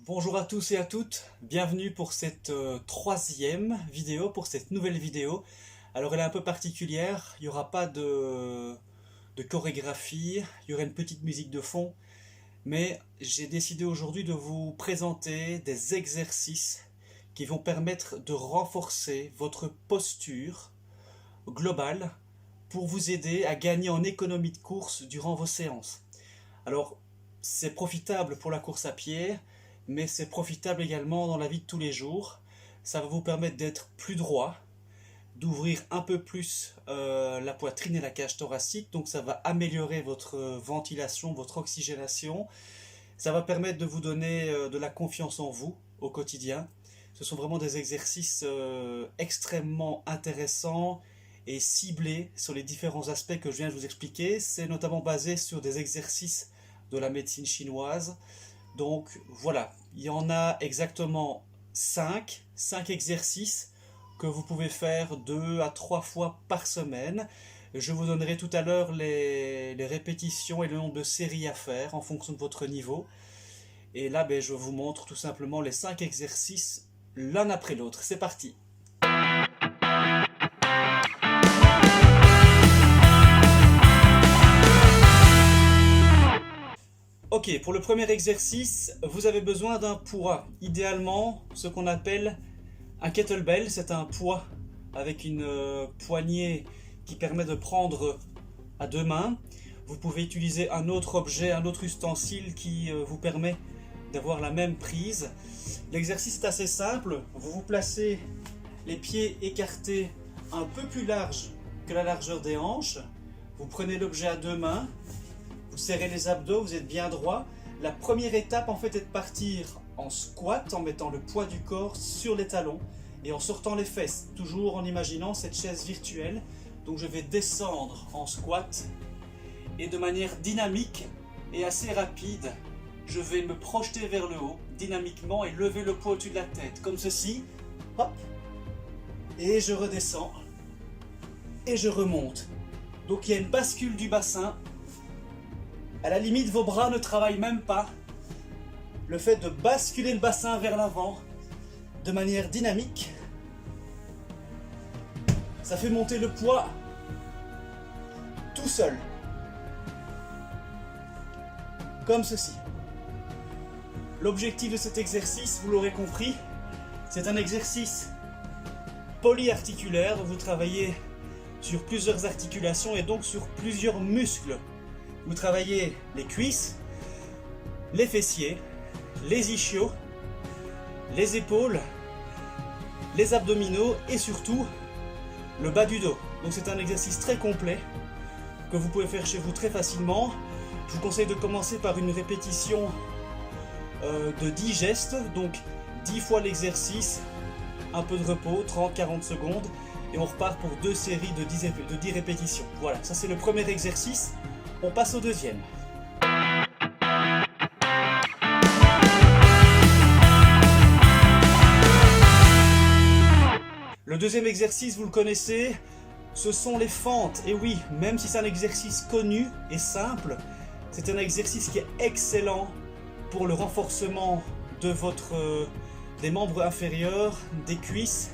Bonjour à tous et à toutes, bienvenue pour cette troisième vidéo, pour cette nouvelle vidéo. Alors elle est un peu particulière, il n'y aura pas de chorégraphie, il y aura une petite musique de fond, mais j'ai décidé aujourd'hui de vous présenter des exercices qui vont permettre de renforcer votre posture globale pour vous aider à gagner en économie de course durant vos séances. Alors c'est profitable pour la course à pied, mais c'est profitable également dans la vie de tous les jours. Ça va vous permettre d'être plus droit, d'ouvrir un peu plus la poitrine et la cage thoracique, donc ça va améliorer votre ventilation, votre oxygénation. Ça va permettre de vous donner de la confiance en vous au quotidien. Ce sont vraiment des exercices extrêmement intéressants et ciblés sur les différents aspects que je viens de vous expliquer. C'est notamment basé sur des exercices de la médecine chinoise. Donc voilà, il y en a exactement 5 exercices que vous pouvez faire 2 à 3 fois par semaine. Je vous donnerai tout à l'heure les répétitions et le nombre de séries à faire en fonction de votre niveau. Et là, je vous montre tout simplement les 5 exercices l'un après l'autre. C'est parti! Ok, pour le premier exercice, vous avez besoin d'un poids. Idéalement, ce qu'on appelle un kettlebell, c'est un poids avec une poignée qui permet de prendre à deux mains. Vous pouvez utiliser un autre objet, un autre ustensile qui vous permet d'avoir la même prise. L'exercice est assez simple. Vous vous placez les pieds écartés un peu plus large que la largeur des hanches. Vous prenez l'objet à deux mains. Vous serrez les abdos, vous êtes bien droit. La première étape en fait est de partir en squat en mettant le poids du corps sur les talons et en sortant les fesses, toujours en imaginant cette chaise virtuelle. Donc je vais descendre en squat et de manière dynamique et assez rapide, je vais me projeter vers le haut dynamiquement et lever le poids au-dessus de la tête, comme ceci. Hop. Et je redescends et je remonte. Donc il y a une bascule du bassin. À la limite, vos bras ne travaillent même pas. Le fait de basculer le bassin vers l'avant de manière dynamique, ça fait monter le poids tout seul. Comme ceci. L'objectif de cet exercice, vous l'aurez compris, c'est un exercice polyarticulaire. Donc vous travaillez sur plusieurs articulations et donc sur plusieurs muscles. Vous travaillez les cuisses, les fessiers, les ischios, les épaules, les abdominaux et surtout le bas du dos. Donc c'est un exercice très complet que vous pouvez faire chez vous très facilement. Je vous conseille de commencer par une répétition de 10 gestes, donc 10 fois l'exercice, un peu de repos, 30-40 secondes, et on repart pour 2 séries de 10 répétitions. Voilà, ça c'est le premier exercice. On passe au deuxième. Le deuxième exercice, vous le connaissez, ce sont les fentes. Et oui, même si c'est un exercice connu et simple, c'est un exercice qui est excellent pour le renforcement de des membres inférieurs, des cuisses,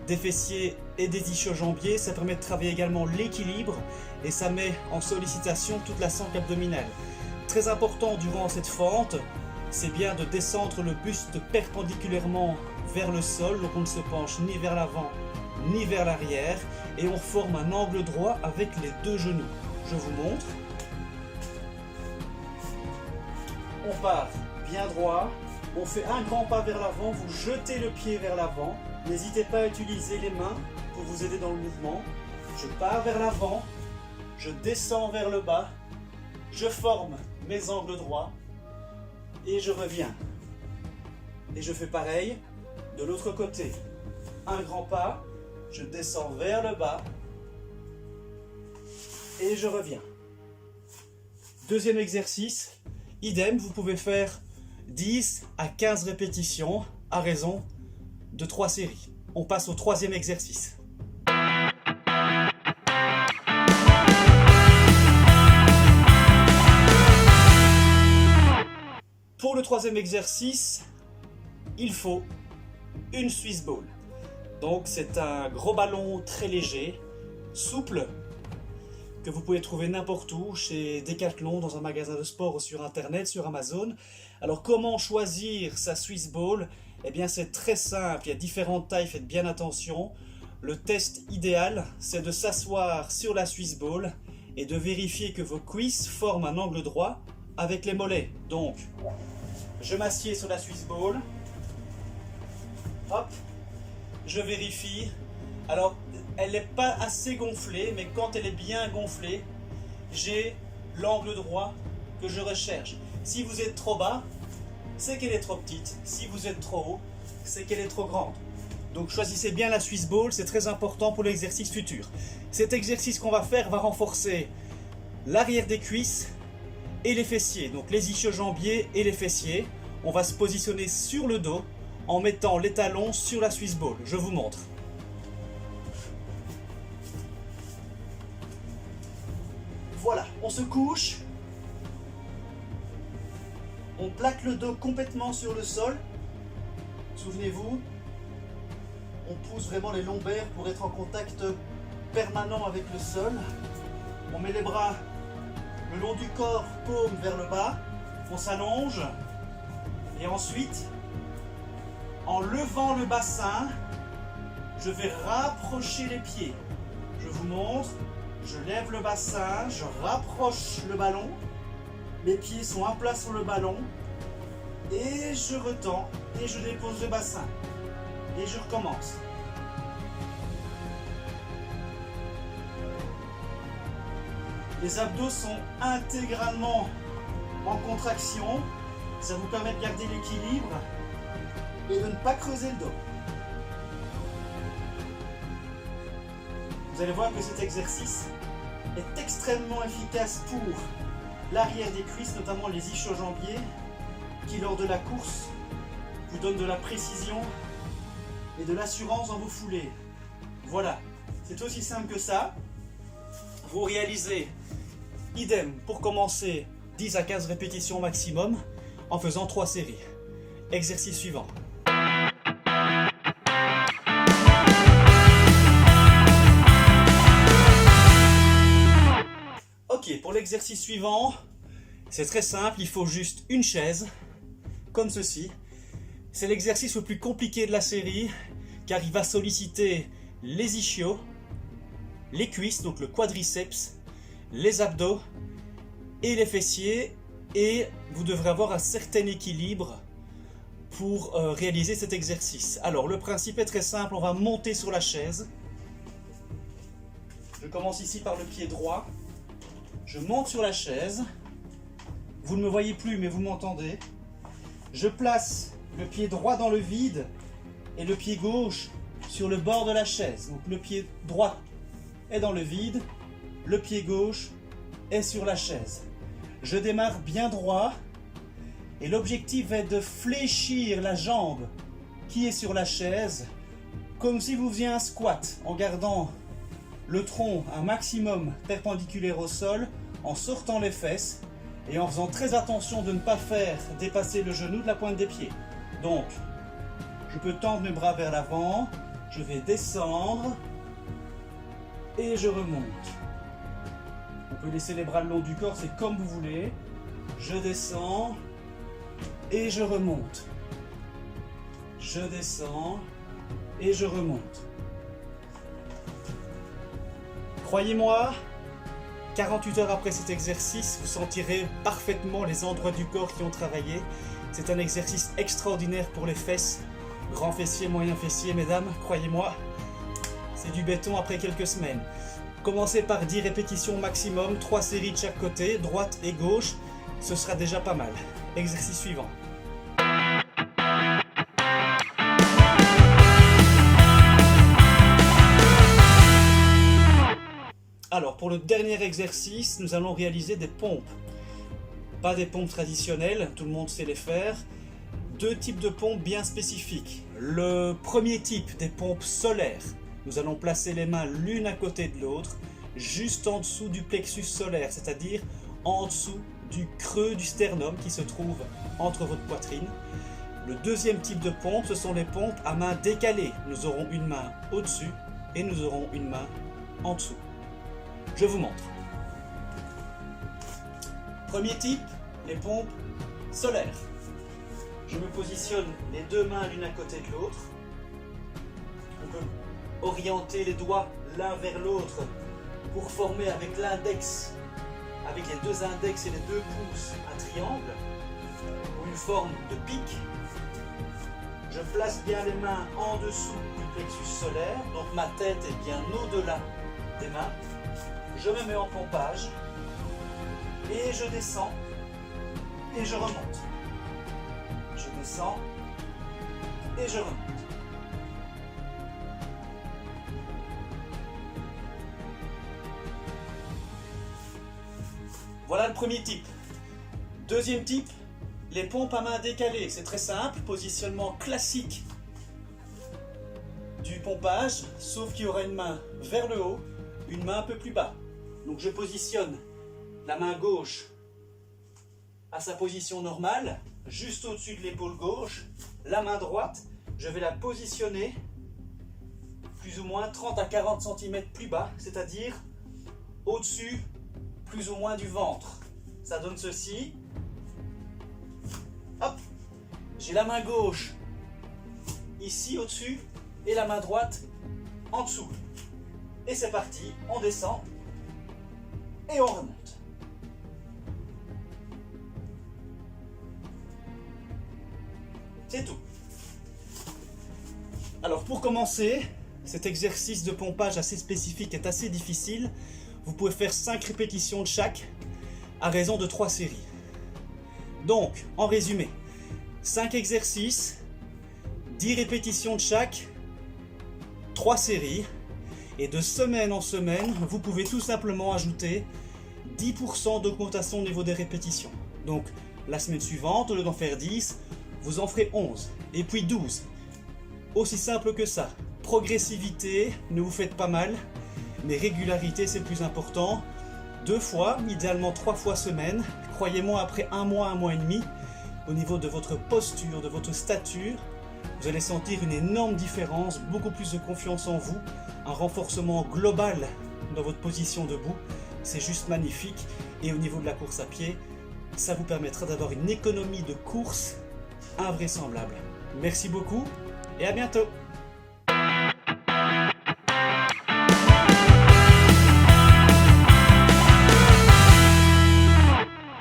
des fessiers et des ischio-jambiers. Ça permet de travailler également l'équilibre et ça met en sollicitation toute la sangle abdominale. Très important durant cette fente, c'est bien de descendre le buste perpendiculairement vers le sol, donc on ne se penche ni vers l'avant ni vers l'arrière et on forme un angle droit avec les deux genoux. Je vous montre. On part bien droit, on fait un grand pas vers l'avant, vous jetez le pied vers l'avant. N'hésitez pas à utiliser les mains pour vous aider dans le mouvement. Je pars vers l'avant, je descends vers le bas, je forme mes angles droits et je reviens. Et je fais pareil de l'autre côté. Un grand pas, je descends vers le bas et je reviens. Deuxième exercice, idem, vous pouvez faire 10 à 15 répétitions à raison de 3 séries. On passe au troisième exercice. Pour le troisième exercice, il faut une Swiss Ball. Donc c'est un gros ballon très léger, souple, que vous pouvez trouver n'importe où, chez Decathlon, dans un magasin de sport ou sur internet, sur Amazon. Alors comment choisir sa Swiss Ball? Eh bien c'est très simple, il y a différentes tailles, faites bien attention. Le test idéal, c'est de s'asseoir sur la Swiss Ball et de vérifier que vos cuisses forment un angle droit avec les mollets. Donc, je m'assieds sur la Swiss Ball. Hop, je vérifie. Alors, elle n'est pas assez gonflée, mais quand elle est bien gonflée, j'ai l'angle droit que je recherche. Si vous êtes trop bas, c'est qu'elle est trop petite. Si vous êtes trop haut, c'est qu'elle est trop grande. Donc choisissez bien la Swiss Ball, c'est très important pour l'exercice futur. Cet exercice qu'on va faire va renforcer l'arrière des cuisses et les fessiers, donc les ischio-jambiers et les fessiers. On va se positionner sur le dos en mettant les talons sur la Swiss Ball. Je vous montre. Voilà, on se couche. On plaque le dos complètement sur le sol. Souvenez-vous, on pousse vraiment les lombaires pour être en contact permanent avec le sol. On met les bras le long du corps, paume vers le bas. On s'allonge. Et ensuite, en levant le bassin, je vais rapprocher les pieds. Je vous montre. Je lève le bassin, je rapproche le ballon. Mes pieds sont à plat sur le ballon. Et je retends et je dépose le bassin. Et je recommence. Les abdos sont intégralement en contraction. Ça vous permet de garder l'équilibre et de ne pas creuser le dos. Vous allez voir que cet exercice est extrêmement efficace pour l'arrière des cuisses, notamment les ischio-jambiers, qui lors de la course vous donnent de la précision et de l'assurance dans vos foulées. Voilà, c'est aussi simple que ça. Vous réalisez idem pour commencer 10 à 15 répétitions maximum en faisant 3 séries. Exercice suivant. Ok, pour l'exercice suivant, c'est très simple, il faut juste une chaise, comme ceci. C'est l'exercice le plus compliqué de la série, car il va solliciter les ischios, les cuisses, donc le quadriceps, les abdos et les fessiers, et vous devrez avoir un certain équilibre pour réaliser cet exercice. Alors le principe est très simple, on va monter sur la chaise. Je commence ici par le pied droit, je monte sur la chaise, vous ne me voyez plus mais vous m'entendez. Je place le pied droit dans le vide et le pied gauche sur le bord de la chaise. Donc le pied droit est dans le vide, le pied gauche est sur la chaise. Je démarre bien droit et l'objectif est de fléchir la jambe qui est sur la chaise comme si vous faisiez un squat en gardant le tronc un maximum perpendiculaire au sol, en sortant les fesses et en faisant très attention de ne pas faire dépasser le genou de la pointe des pieds. Donc, je peux tendre mes bras vers l'avant, je vais descendre et je remonte. On peut laisser les bras le long du corps, c'est comme vous voulez. Je descends et je remonte. Je descends et je remonte. Croyez-moi, 48 heures après cet exercice, vous sentirez parfaitement les endroits du corps qui ont travaillé. C'est un exercice extraordinaire pour les fesses, grand fessier, moyen fessier, mesdames, croyez-moi, c'est du béton après quelques semaines. Commencez par 10 répétitions maximum, 3 séries de chaque côté, droite et gauche, ce sera déjà pas mal. Exercice suivant. Alors pour le dernier exercice, nous allons réaliser des pompes. Pas des pompes traditionnelles, tout le monde sait les faire. 2 types de pompes bien spécifiques. Le premier type, des pompes solaires. Nous allons placer les mains l'une à côté de l'autre, juste en dessous du plexus solaire, c'est-à-dire en dessous du creux du sternum qui se trouve entre votre poitrine. Le deuxième type de pompe, ce sont les pompes à main décalée. Nous aurons une main au-dessus et nous aurons une main en dessous. Je vous montre. Premier type, les pompes solaires. Je me positionne les deux mains l'une à côté de l'autre. On peut orienter les doigts l'un vers l'autre pour former avec l'index, avec les deux index et les deux pouces, un triangle ou une forme de pic. Je place bien les mains en dessous du plexus solaire, donc ma tête est bien au-delà des mains. Je me mets en pompage et je descends et je remonte. Je descends et je remonte. Voilà le premier type. Deuxième type, les pompes à main décalée. C'est très simple, positionnement classique du pompage, sauf qu'il y aura une main vers le haut, une main un peu plus bas. Donc je positionne la main gauche à sa position normale, juste au-dessus de l'épaule gauche. La main droite, je vais la positionner plus ou moins 30 à 40 cm plus bas, c'est-à-dire au-dessus plus ou moins du ventre. Ça donne ceci. Hop, j'ai la main gauche ici au-dessus et la main droite en dessous. Et c'est parti, on descend et on remonte. C'est tout. Alors pour commencer, cet exercice de pompage assez spécifique est assez difficile. Vous pouvez faire 5 répétitions de chaque à raison de 3 séries. Donc, en résumé, 5 exercices, 10 répétitions de chaque, 3 séries. Et de semaine en semaine, vous pouvez tout simplement ajouter 10% d'augmentation au niveau des répétitions. Donc, la semaine suivante, au lieu d'en faire 10, vous en ferez 11. Et puis 12. Aussi simple que ça. Progressivité, ne vous faites pas mal. Mais régularité, c'est le plus important. 2 fois, idéalement 3 fois semaine. Croyez-moi, après un mois et demi, au niveau de votre posture, de votre stature, vous allez sentir une énorme différence, beaucoup plus de confiance en vous, un renforcement global dans votre position debout. C'est juste magnifique. Et au niveau de la course à pied, ça vous permettra d'avoir une économie de course invraisemblable. Merci beaucoup et à bientôt.